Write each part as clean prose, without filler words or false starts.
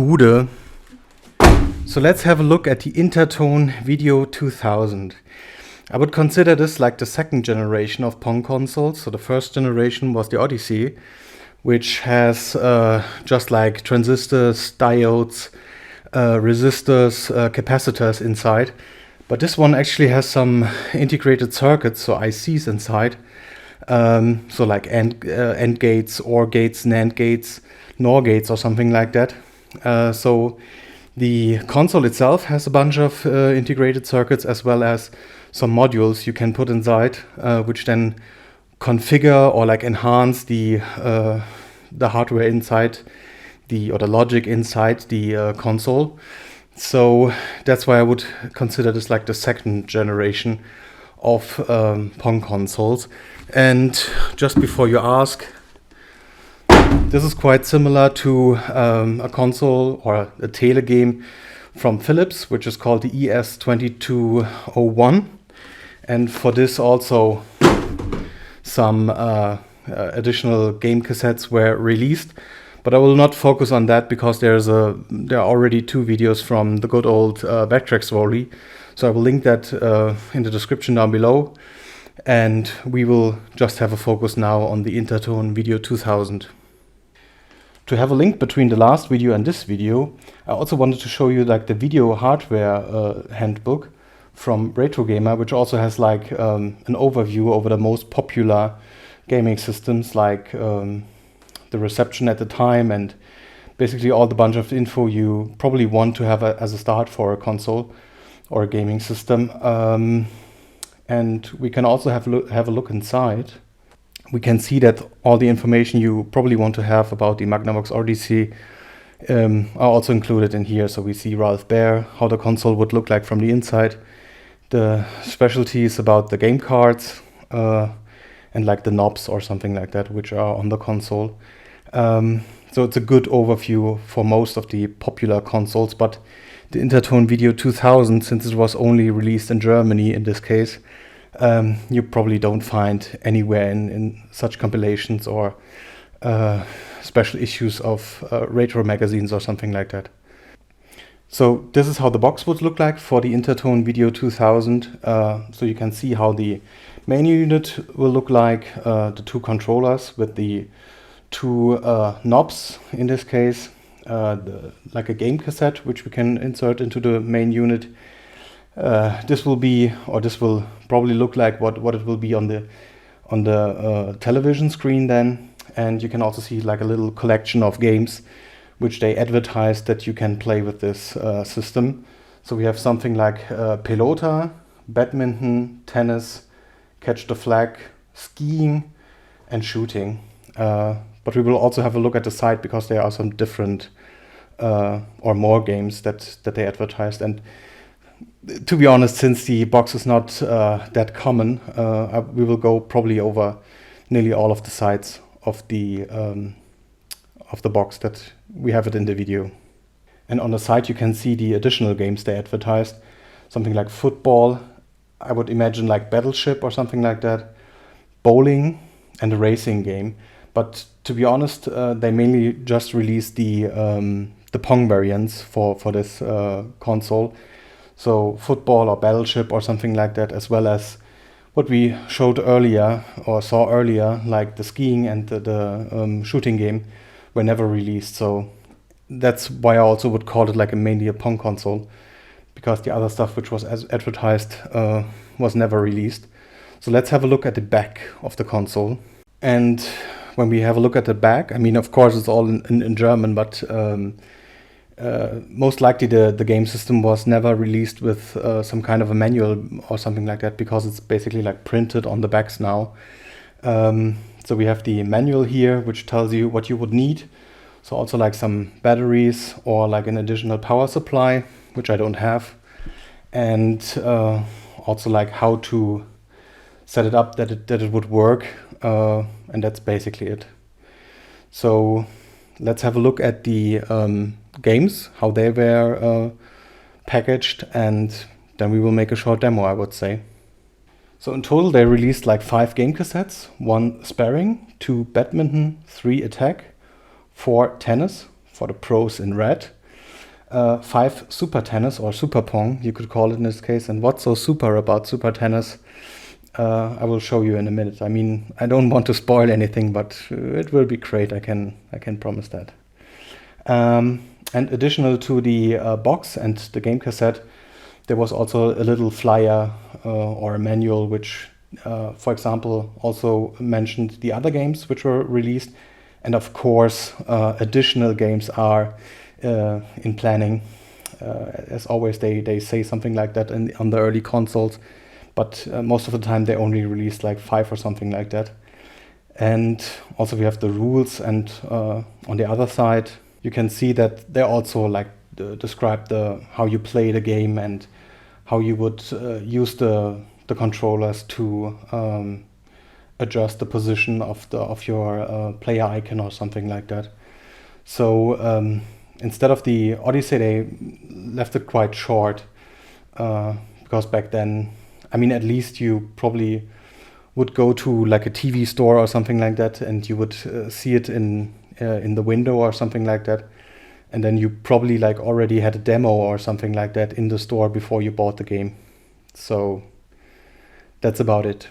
Gude. So let's have a look at the Interton Video 2000. I would consider this like the second generation of Pong consoles. So the first generation was the Odyssey, which has just like transistors, diodes, resistors, capacitors inside. But this one actually has some integrated circuits, so ICs inside. So like AND gates, OR gates, NAND gates, NOR gates or something like that. So the console itself has a bunch of integrated circuits as well as some modules you can put inside, which then configure or like enhance the hardware inside or the logic inside the console. So that's why I would consider this like the second generation of Pong consoles. And just before you ask, this is quite similar to a console or a tele game from Philips, which is called the ES2201. And for this also some additional game cassettes were released. But I will not focus on that because there are already two videos from the good old VectrexRoli. So I will link that in the description down below. And we will just have a focus now on the Interton Video 2000. To have a link between the last video and this video, I also wanted to show you like the video hardware handbook from Retro Gamer, which also has like an overview over the most popular gaming systems, like the reception at the time and basically all the bunch of info you probably want to have as a start for a console or a gaming system. And we can also have a look inside. We can see that all the information you probably want to have about the Magnavox Odyssey are also included in here. So we see Ralph Baer, how the console would look like from the inside, the specialties about the game cards, and like the knobs or something like that, which are on the console. So it's a good overview for most of the popular consoles, but the Interton Video 2000, since it was only released in Germany in this case, you probably don't find anywhere in such compilations or special issues of retro magazines or something like that. So this is how the box would look like for the Interton Video 2000. So you can see how the main unit will look like, the two controllers with the two knobs in this case, like a game cassette which we can insert into the main unit. This will probably look like what it will be on the television screen then, and you can also see like a little collection of games which they advertise that you can play with this system. So we have something like Pelota, Badminton, tennis, catch the flag, skiing, and shooting. But we will also have a look at the site because there are some different or more games that they advertised. And to be honest, since the box is not that common, we will go probably over nearly all of the sides of the box that we have it in the video. And on the side you can see the additional games they advertised. Something like football, I would imagine like Battleship or something like that, bowling, and a racing game. But to be honest, they mainly just released the Pong variants for this console. So football or Battleship or something like that, as well as what we showed earlier or saw earlier, like the skiing and the shooting game, were never released. So that's why I also would call it like mainly a Pong console, because the other stuff which was advertised was never released. So let's have a look at the back of the console. And when we have a look at the back, I mean, of course, it's all in German, but most likely the game system was never released with some kind of a manual or something like that, because it's basically like printed on the backs now. So we have the manual here, which tells you what you would need. So also like some batteries or like an additional power supply, which I don't have. And also like how to set it up that it would work. And that's basically it. So let's have a look at the games, how they were packaged, and then we will make a short demo, I would say. So in total they released like 5 game cassettes, 1 Sparring, 2 Badminton, 3 Attack, 4 Tennis for the pros in red, 5 Super Tennis, or Super Pong, you could call it in this case. And what's so super about Super Tennis, I will show you in a minute. I mean, I don't want to spoil anything, but it will be great, I can promise that. And additional to the box and the game cassette, there was also a little flyer or a manual which, for example, also mentioned the other games which were released. And of course, additional games are in planning. As always, they say something like that on the early consoles, but most of the time they only released like 5 or something like that. And also we have the rules, and on the other side, you can see that they also like describe how you play the game and how you would use the controllers to adjust the position of your player icon or something like that. So instead of the Odyssey, they left it quite short because back then, I mean, at least you probably would go to like a TV store or something like that, and you would see it in the window or something like that, and then you probably like already had a demo or something like that in the store before you bought the game. So that's about it.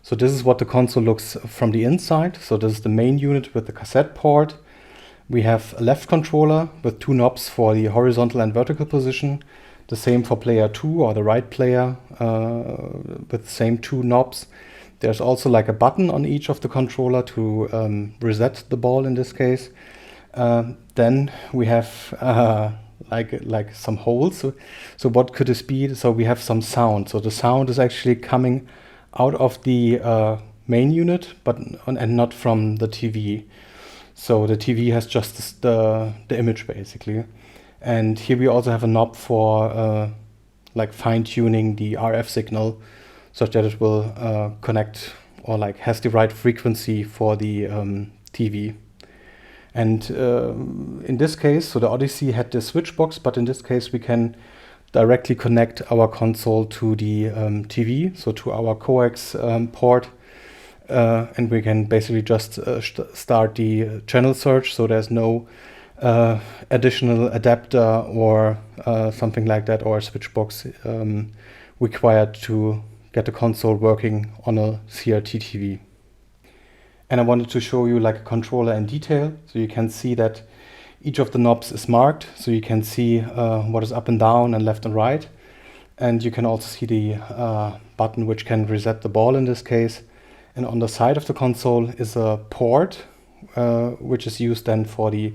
So this is what the console looks from the inside. So this is the main unit with the cassette port. We have a left controller with 2 knobs for the horizontal and vertical position. The same for player 2 or the right player with the same 2 knobs. There's also like a button on each of the controller to reset the ball in this case. Then we have like some holes. So what could this be? So we have some sound. So the sound is actually coming out of the main unit, and not from the TV. So the TV has just the image basically. And here we also have a knob for like fine-tuning the RF signal, such that it will connect or like has the right frequency for the TV. And in this case, so the Odyssey had the switch box, but in this case we can directly connect our console to the TV, so to our coax port. And we can basically just start the channel search, so there's no additional adapter or something like that, or a switch box required to get the console working on a CRT TV. And I wanted to show you like a controller in detail, so you can see that each of the knobs is marked, so you can see what is up and down and left and right. And you can also see the button which can reset the ball in this case. And on the side of the console is a port which is used then for the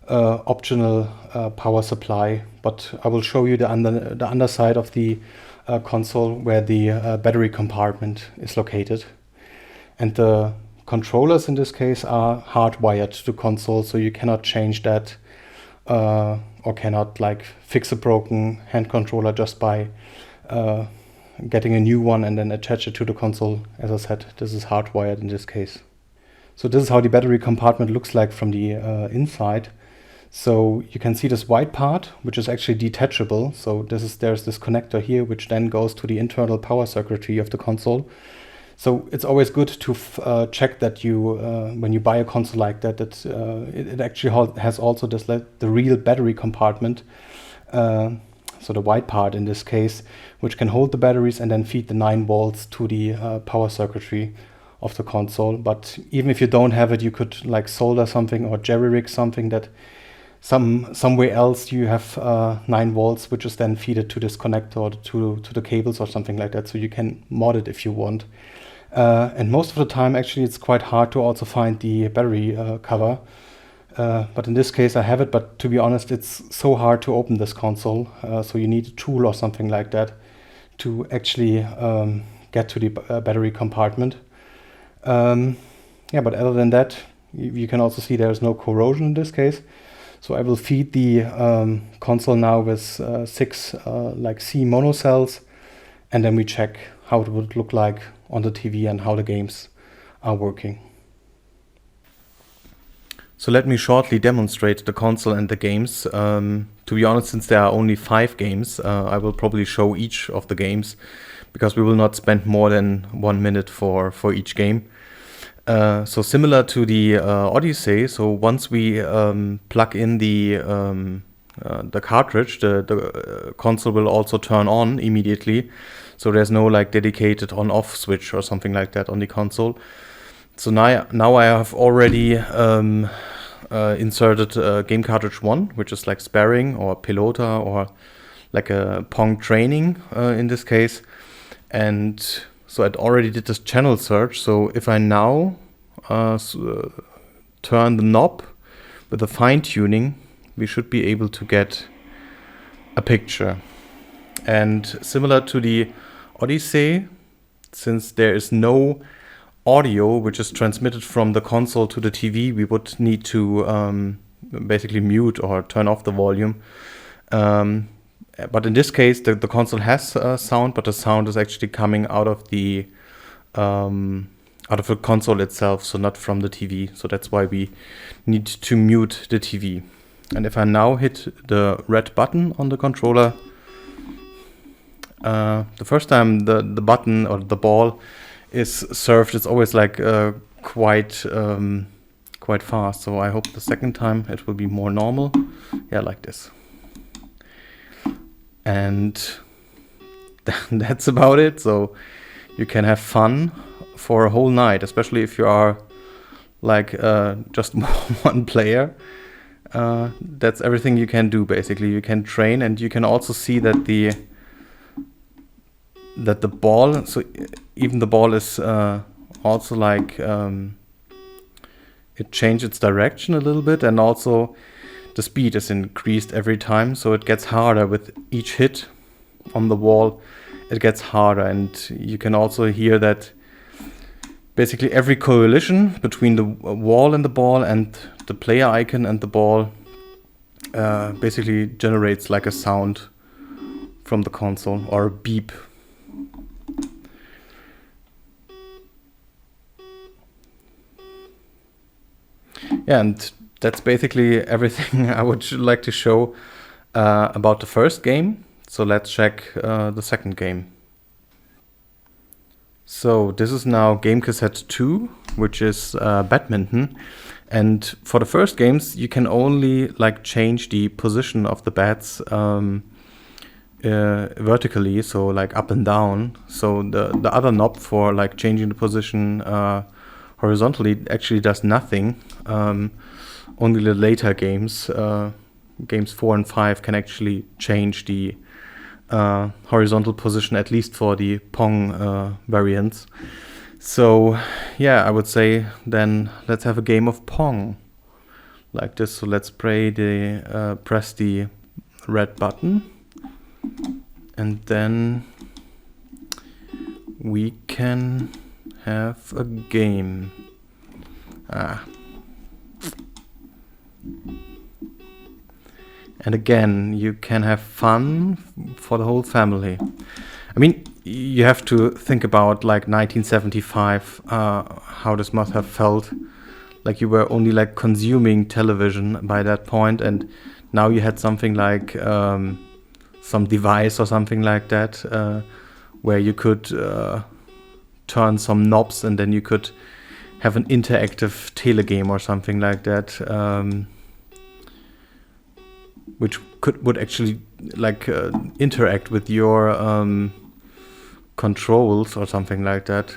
optional power supply. But I will show you the underside of the console where the battery compartment is located. And the controllers in this case are hardwired to the console, so you cannot change that or cannot like fix a broken hand controller just by getting a new one and then attach it to the console. As I said, this is hardwired in this case. So this is how the battery compartment looks like from the inside. So you can see this white part, which is actually detachable. So there's this connector here, which then goes to the internal power circuitry of the console. So it's always good to check that you, when you buy a console like that, that it actually has also this the real battery compartment. So the white part in this case, which can hold the batteries and then feed the 9 volts to the power circuitry of the console. But even if you don't have it, you could like solder something or jerry-rig something that somewhere else you have 9 volts, which is then fed to this connector or to the cables or something like that. So you can mod it if you want. And most of the time, actually, it's quite hard to also find the battery cover. But in this case, I have it. But to be honest, it's so hard to open this console. So you need a tool or something like that to actually get to the battery compartment. Yeah, but other than that, you can also see there's no corrosion in this case. So I will feed the console now with 6 like C monocells, and then we check how it would look like on the TV and how the games are working. So let me shortly demonstrate the console and the games. To be honest, since there are only 5 games, I will probably show each of the games because we will not spend more than 1 minute for each game. So similar to the Odyssey, so once we plug in the the cartridge, the console will also turn on immediately. So there's no like dedicated on-off switch or something like that on the console. So now I have already inserted game cartridge 1, which is like Sparring or Pelota or like a Pong training in this case. And so I already did this channel search. So if I now turn the knob with the fine tuning, we should be able to get a picture. And similar to the Odyssey, since there is no audio which is transmitted from the console to the TV, we would need to basically mute or turn off the volume. But in this case, the console has sound, but the sound is actually coming out of the console itself, so not from the TV. So that's why we need to mute the TV. And if I now hit the red button on the controller, the first time the button or the ball is served, it's always like quite fast. So I hope the second time it will be more normal. Yeah, like this. And that's about it. So you can have fun for a whole night, especially if you are like just one player. That's everything you can do basically. You can train, and you can also see that the ball, so even the ball is also like it changed its direction a little bit, and also the speed is increased every time, so it gets harder with each hit on the wall. It gets harder, and you can also hear that basically every coalition between the wall and the ball and the player icon and the ball basically generates like a sound from the console, or a beep. Yeah, and that's basically everything I would like to show about the first game. So let's check the second game. So this is now game cassette 2, which is Badminton. And for the first games, you can only like change the position of the bats vertically, so like up and down. So the other knob for like changing the position horizontally actually does nothing. Only the later games, games 4 and 5, can actually change the horizontal position, at least for the Pong variants. So yeah, I would say then let's have a game of Pong like this. So let's press the red button, and then we can have a game. And again, you can have fun for the whole family. I mean, you have to think about like 1975, how this must have felt. Like you were only like consuming television by that point, and now you had something like some device or something like that, where you could turn some knobs, and then you could have an interactive telegame or something like that, which would actually like interact with your controls or something like that.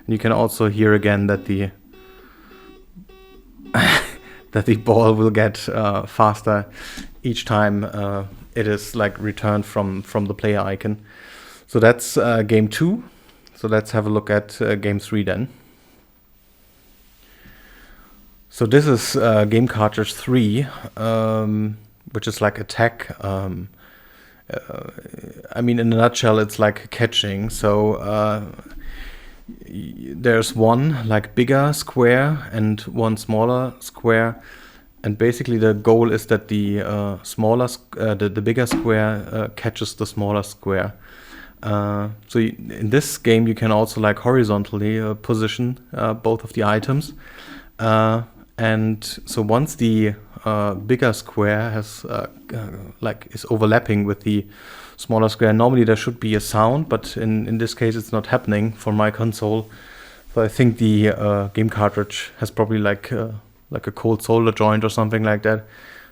And you can also hear again that the that the ball will get faster each time it is like returned from the player icon. So that's game 2. So let's have a look at game 3 then. So this is game cartridge 3, which is like attack. I mean, in a nutshell, it's like catching. So there's one like bigger square and one smaller square, and basically the goal is that the the bigger square catches the smaller square. So in this game, you can also like horizontally position both of the items. And so once the bigger square has is overlapping with the smaller square, normally there should be a sound, but in this case it's not happening for my console. So I think the game cartridge has probably like like a cold solder joint or something like that.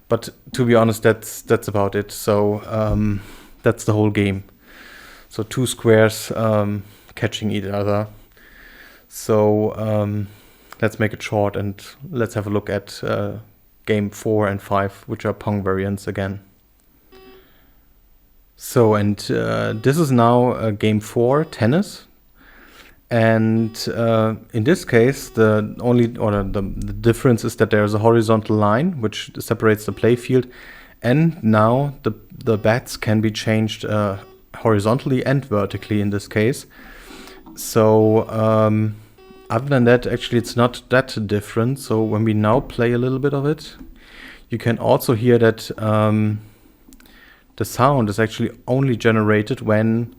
But to be honest, that's about it. So that's the whole game. So two squares catching each other. So let's make it short and let's have a look at game 4 and 5, which are Pong variants again. So, and this is now game 4, tennis. And in this case, the difference is that there is a horizontal line which separates the play field, and now the bats can be changed horizontally and vertically in this case. So other than that, actually it's not that different. So when we now play a little bit of it, you can also hear that the sound is actually only generated when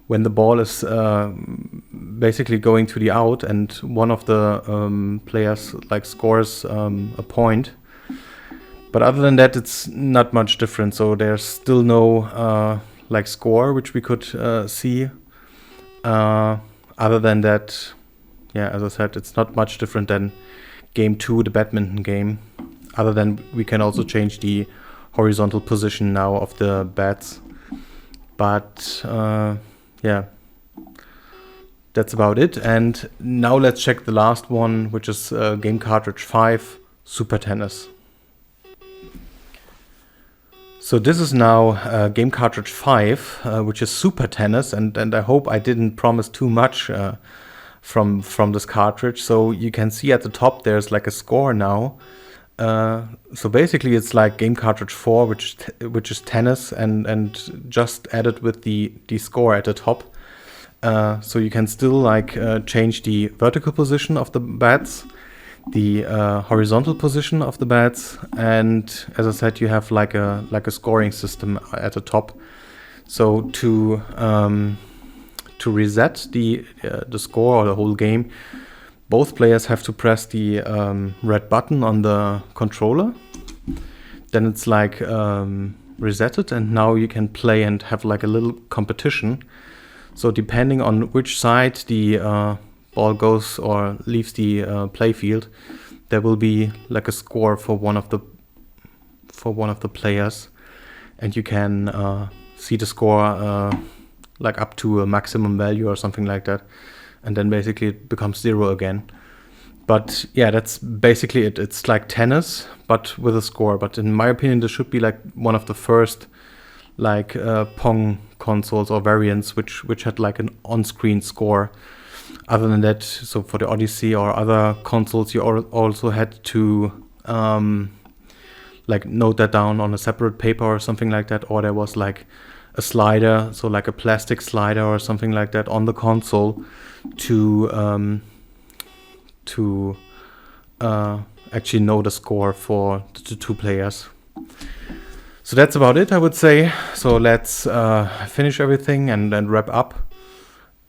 the ball is basically going to the out and one of the players like scores a point. But other than that, it's not much different. So there's still no like score which we could see. Other than that, yeah, as I said, it's not much different than game 2, the badminton game. Other than we can also change the horizontal position now of the bats. But yeah, that's about it. And now let's check the last one, which is game cartridge 5, Super Tennis. So this is now game cartridge 5, which is Super Tennis, and I hope I didn't promise too much from this cartridge. So you can see at the top there's like a score now. So basically it's like game cartridge 4, which is tennis, and just added with the score at the top. So you can still like change the vertical position of the bats, the horizontal position of the bats, and as I said, you have like a scoring system at the top. So to reset the score or the whole game, both players have to press the red button on the controller. Then it's like resetted, and now you can play and have like a little competition. So depending on which side the ball goes or leaves the play field, there will be like a score for one of the players, and you can see the score like up to a maximum value or something like that, and then basically it becomes 0 again. But yeah, that's basically it. It's like tennis but with a score. But in my opinion, this should be like one of the first like Pong consoles or variants which had like an on-screen score. Other than that, so for the Odyssey or other consoles, you also had to like note that down on a separate paper or something like that, or there was like a slider, so like a plastic slider or something like that on the console to actually know the score for the two players. So that's about it, I would say. So let's finish everything and then wrap up,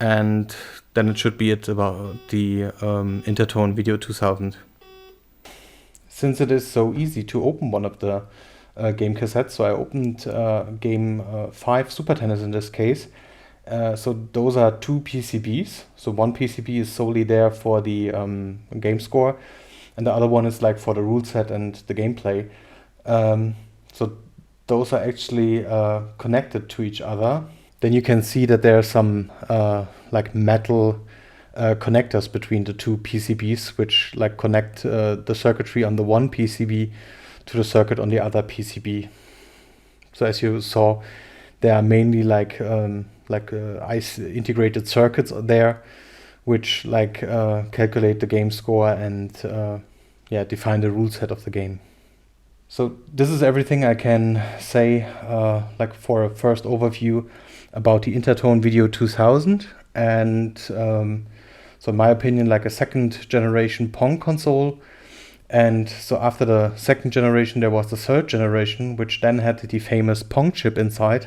and then it should be it about the Interton Video 2000. Since it is so easy to open one of the game cassettes, so I opened game 5 Super Tennis in this case. So those are 2 PCBs. So one PCB is solely there for the game score, and the other one is like for the rule set and the gameplay. So those are actually connected to each other. Then you can see that there are some like metal connectors between the 2 PCBs, which like connect the circuitry on the one PCB to the circuit on the other PCB. So as you saw, there are mainly like IC integrated circuits there, which like calculate the game score and yeah, define the rule set of the game. So this is everything I can say like for a first overview about the Interton Video 2000, and so in my opinion, like a second generation Pong console. And so after the second generation, there was the third generation, which then had the famous Pong chip inside.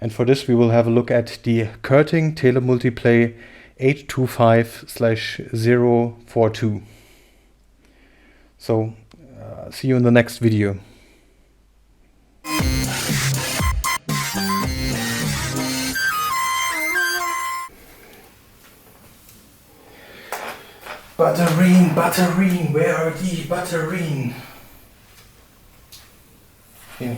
And for this, we will have a look at the Kerting Telemultiplay 825/042. So see you in the next video. Batterien, Batterien, where are die Batterien? Here.